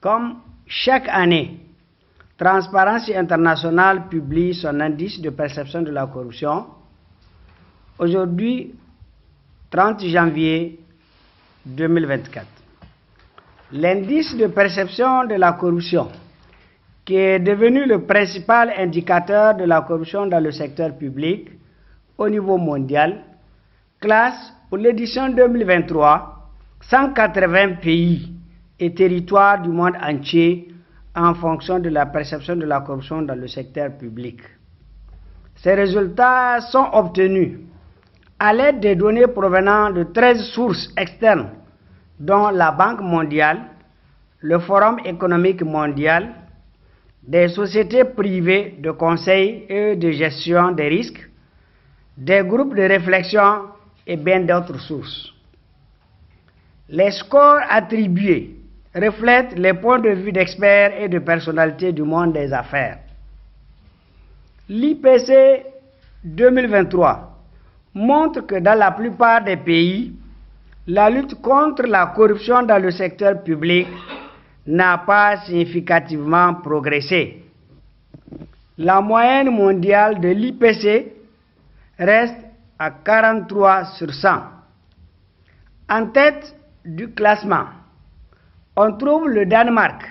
Comme chaque année, Transparency International publie son indice de perception de la corruption. Aujourd'hui, 30 janvier 2024. L'indice de perception de la corruption, qui est devenu le principal indicateur de la corruption dans le secteur public au niveau mondial, classe pour l'édition 2023 180 pays et territoires du monde entier en fonction de la perception de la corruption dans le secteur public. Ces résultats sont obtenus à l'aide des données provenant de 13 sources externes, dont la Banque mondiale, le Forum économique mondial, des sociétés privées de conseil et de gestion des risques, des groupes de réflexion et bien d'autres sources. Les scores attribués reflètent les points de vue d'experts et de personnalités du monde des affaires. L'IPC 2023 montre que dans la plupart des pays, la lutte contre la corruption dans le secteur public n'a pas significativement progressé. La moyenne mondiale de l'IPC reste à 43 sur 100. En tête du classement, on trouve le Danemark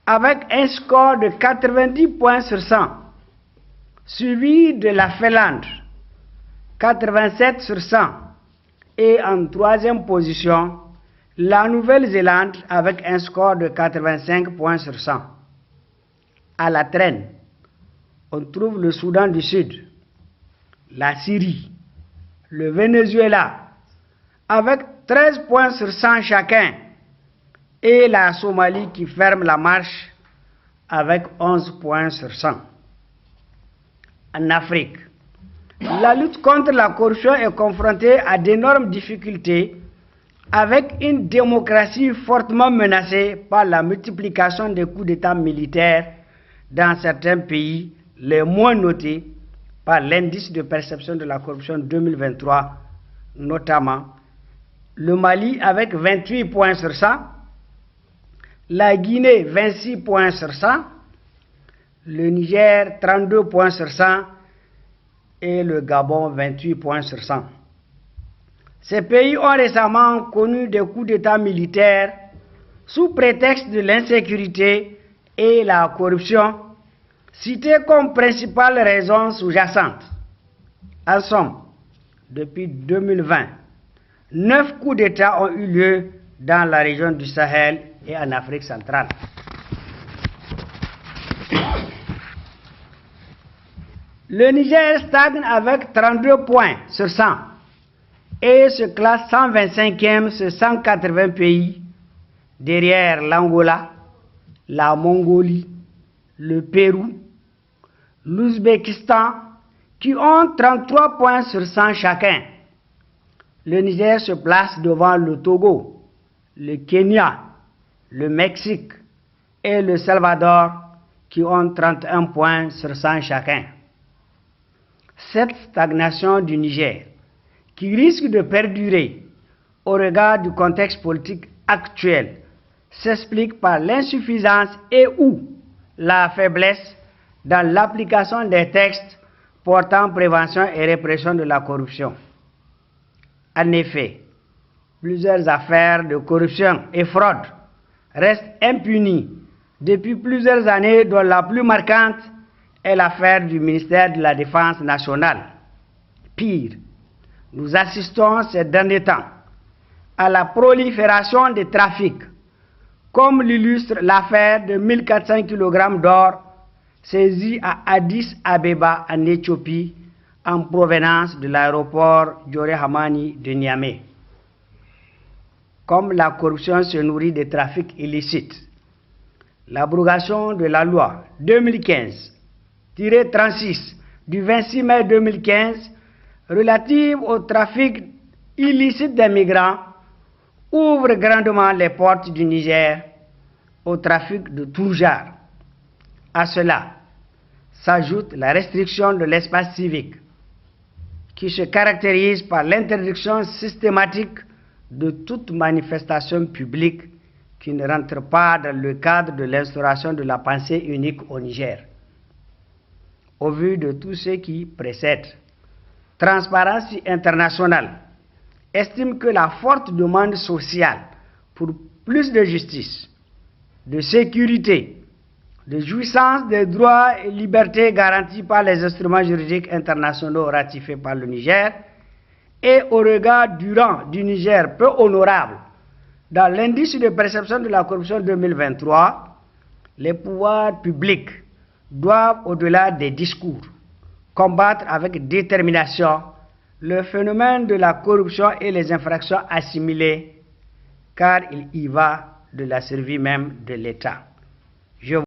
avec un score de 90 points sur 100, suivi de la Finlande, 87 sur 100, et en troisième position, la Nouvelle-Zélande avec un score de 85 points sur 100. À la traîne, on trouve le Soudan du Sud, la Syrie, le Venezuela, avec 13 points sur 100 chacun, et la Somalie qui ferme la marche avec 11 points sur 100. En Afrique, la lutte contre la corruption est confrontée à d'énormes difficultés avec une démocratie fortement menacée par la multiplication des coups d'État militaires dans certains pays, les moins notés par l'indice de perception de la corruption 2023, notamment le Mali avec 28 points sur 100, la Guinée 26 points sur 100, le Niger 32 points sur 100 et le Gabon 28 points sur 100. Ces pays ont récemment connu des coups d'État militaires sous prétexte de l'insécurité et la corruption, citées comme principales raisons sous-jacentes. En somme, depuis 2020, 9 coups d'État ont eu lieu dans la région du Sahel et en Afrique centrale. Le Niger stagne avec 32 points sur 100 et se classe 125e sur 180 pays, derrière l'Angola, la Mongolie, le Pérou, l'Ouzbékistan, qui ont 33 points sur 100 chacun. Le Niger se place devant le Togo, le Kenya, le Mexique et le Salvador, qui ont 31 points sur 100 chacun. Cette stagnation du Niger, qui risque de perdurer au regard du contexte politique actuel, s'explique par l'insuffisance et ou la faiblesse dans l'application des textes portant prévention et répression de la corruption. En effet, plusieurs affaires de corruption et fraude restent impunies depuis plusieurs années, dont la plus marquante est l'affaire du ministère de la Défense nationale. Pire, nous assistons ces derniers temps à la prolifération des trafics, comme l'illustre l'affaire de 1400 kg d'or saisis à Addis Abeba en Éthiopie en provenance de l'aéroport Dioré Hamani de Niamey. Comme la corruption se nourrit des trafics illicites, l'abrogation de la loi 2015-36 du 26 mai 2015 relative au trafic illicite des migrants ouvre grandement les portes du Niger au trafic de tout genre. À cela s'ajoute la restriction de l'espace civique, qui se caractérise par l'interdiction systématique de toute manifestation publique qui ne rentrent pas dans le cadre de l'instauration de la pensée unique au Niger. Au vu de tout ce qui précède, Transparency International estime que la forte demande sociale pour plus de justice, de sécurité, de jouissance des droits et libertés garantis par les instruments juridiques internationaux ratifiés par le Niger et au regard du rang du Niger peu honorable dans l'indice de perception de la corruption 2023, les pouvoirs publics doivent, au-delà des discours, combattre avec détermination le phénomène de la corruption et les infractions assimilées, car il y va de la survie même de l'État.